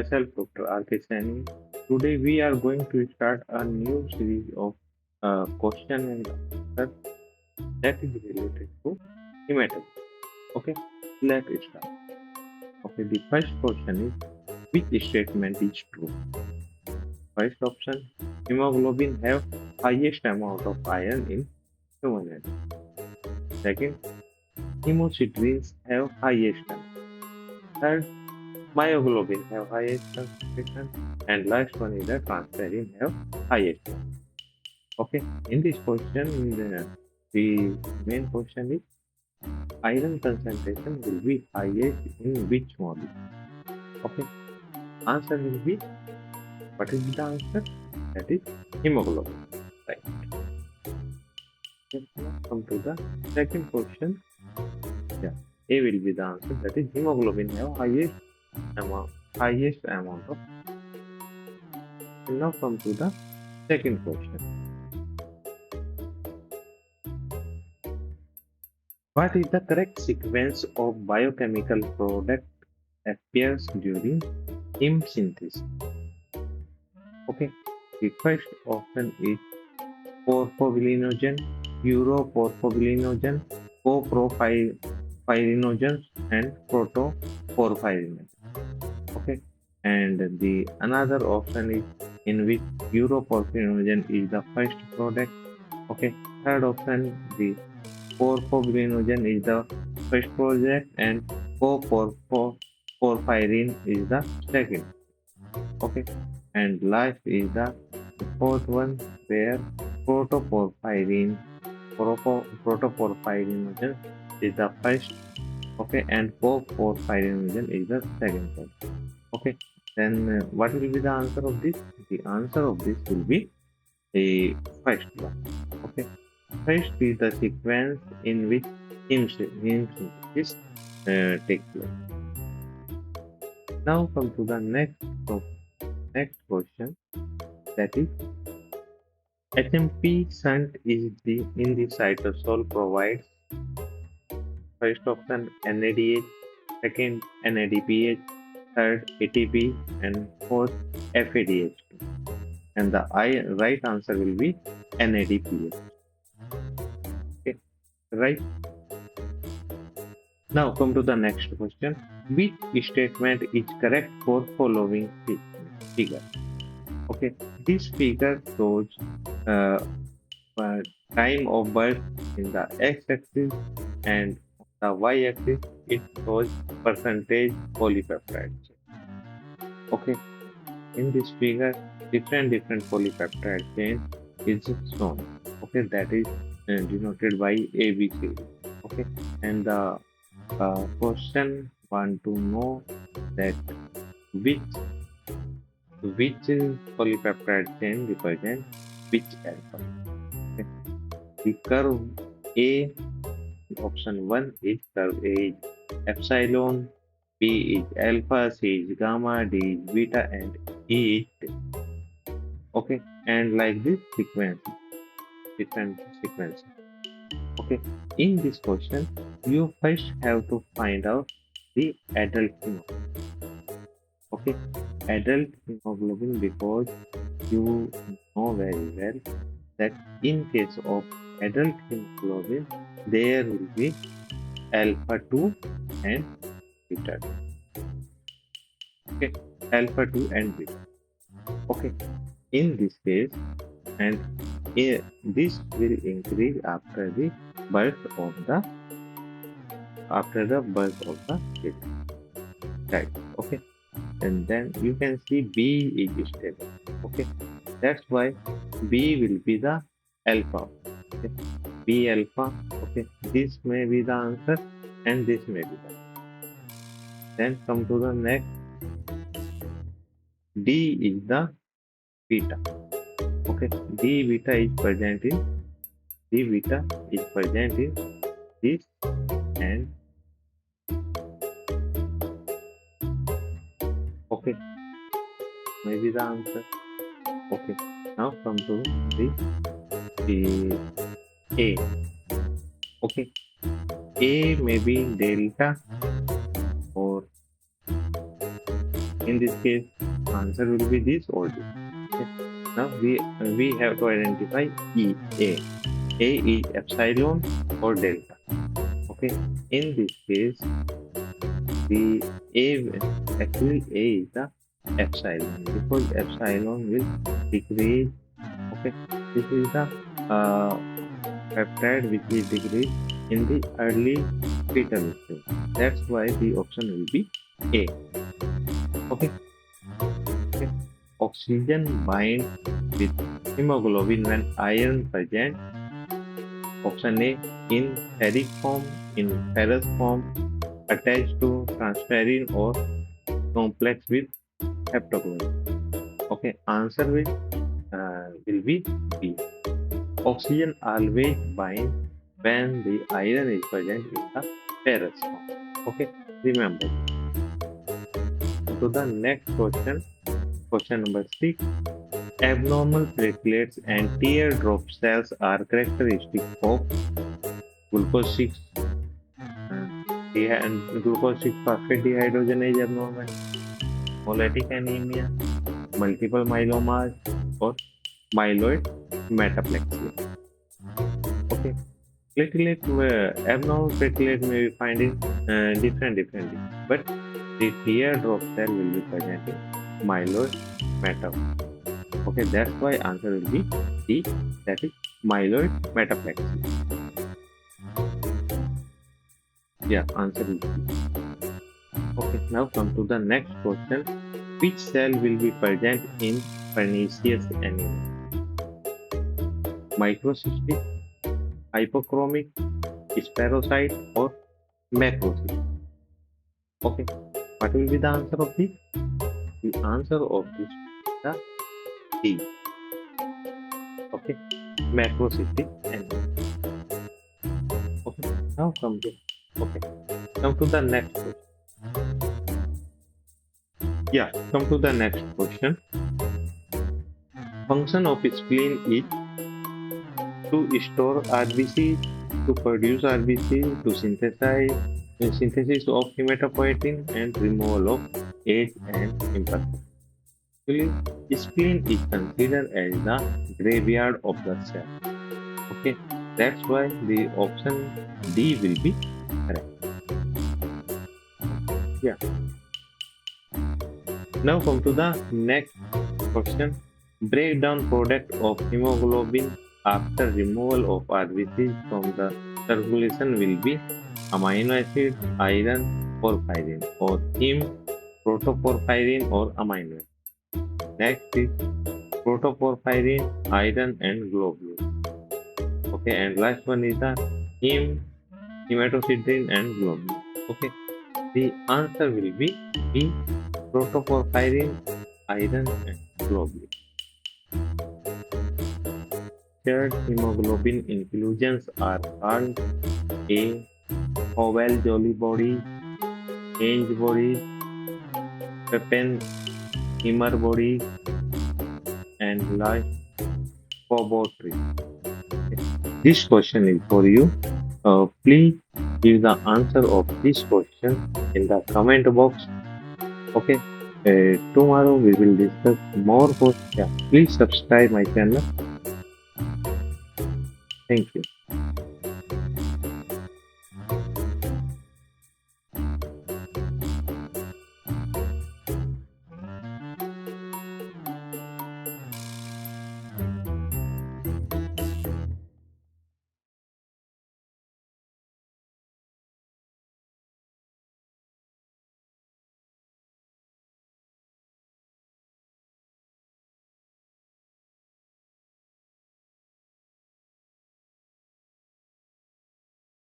myself, Dr. R.K. Saini. Today we are going to start a new series of question and answer that is related to hematology. Okay, let's start. Okay, the first question is which statement is true? First option, hemoglobin have highest amount of iron in human body. Second, hemosiderin have highest amount. Third, myoglobin have highest concentration, and last one is the transferrin have highest. Okay, in this question, the main question is iron concentration will be highest in which molecule? Okay, answer will be, what is the answer? That is hemoglobin. Right. Let's now come to the second question. Yeah, A will be the answer. That is hemoglobin have highest amount of. And now come to the second question. What is the correct sequence of biochemical product appears during heme synthesis? Okay, the first option is porphobilinogen, uroporphobilinogen, coprophyrinogen, and protoporphyrinogen. Okay, and the another option is in which uroporphobilinogen is the first product. Okay, third option, the porphobilinogen is the first project and coporphyrin is the second. Okay, and last is the fourth one where protoporphyrinogen is the first. Okay, and coporphyrinogen is the second one. Okay, then what will be the answer of this? The answer of this will be the first one. Okay, first is the sequence in which heme synthesis takes place. Now come to the next question, that is HMP shunt is in the cytosol provides first option NADH, second NADPH, third ATP, and fourth FADH2. And the right answer will be NADPH. Okay, right. Now come to the next question. Which statement is correct for following figure? Okay, this figure shows time of birth in the x-axis and the y-axis it shows percentage polypeptide chain. Okay, in this figure different polypeptide chain is shown. Okay, that is denoted by ABC. Okay, and the question want to know that which polypeptide chain represent which alpha. Okay. The curve A, option 1 is curve A is epsilon, B is alpha, C is gamma, D is beta, and E is delta. Okay, and like this sequence, different sequences. Okay, in this question, you first have to find out the adult hemoglobin. Okay, adult hemoglobin, because you know very well that in case of adult hemoglobin, there will be alpha 2 and beta 2. Okay, alpha 2 and beta. Okay, in this case, and this will increase after the birth of the kid. Right. Okay, and then you can see B is stable. Okay, that's why B will be the alpha. Okay, B alpha. Okay, this may be the answer and this may be the answer. Then come to the next. D is the beta. Okay, D beta is present in this and okay, maybe the answer. Okay, now come to the A. Okay, A may be delta, or in this case answer will be this or this. Okay. Now we have to identify A. A is epsilon or delta. Okay. In this case, the A actually A is the epsilon because epsilon will decrease. Okay. This is the peptide which is decreased in the early fetal stage. That's why the option will be A. Okay. Okay. Oxygen binds with hemoglobin when iron present. Option A in ferric form, in ferrous form, attached to transferrin or complex with heptochlorine. Okay, answer will be B. Oxygen always binds when the iron is present in the ferrous form. Okay, remember. To the next question, question number 6. Abnormal platelets and teardrop cells are characteristic of glucose 6 and glucose 6 phosphate dehydrogenase abnormal, hemolytic anemia, multiple myelomas, or myeloid metaplasia. Okay, abnormal platelet may be found in different, but the teardrop cell will be present in myeloid metaplasia. Okay, that's why answer will be D, that is myeloid metaplasia. Yeah, answer is D. Okay, now come to the next question. Which cell will be present in pernicious anemia? Microcystic, hypochromic, spherocyte, or macrocyte? Okay, what will be the answer of this? The answer of this is the D. Okay, macrocystic anemia. Okay, now come to the next question. Yeah, come to the next question. Function of spleen is to store RBC, to produce RBC, to synthesis of hematopoietin, and removal of age and imperfection. Actually, spleen is considered as the graveyard of the cell. Okay, that's why the option D will be correct. Yeah. Now come to the next question. Breakdown product of hemoglobin after removal of RBCs from the circulation will be amino acid, iron, porphyrin, or heme, protoporphyrin, or amino acid. Next is protoporphyrin, iron, and globulin. Okay, and last one is the heme, hematocitrin, and globulin. Okay, the answer will be B, protoporphyrin, iron, and globulin. Shared hemoglobin inclusions are called A. Howell-Jolly bodies, Ainge bodies, Pappen-Himmer bodies, and last Cobo-tree. This question is for you. Please give the answer of this question in the comment box. Okay. Tomorrow we will discuss more questions. Yeah, please subscribe my channel. Thank you.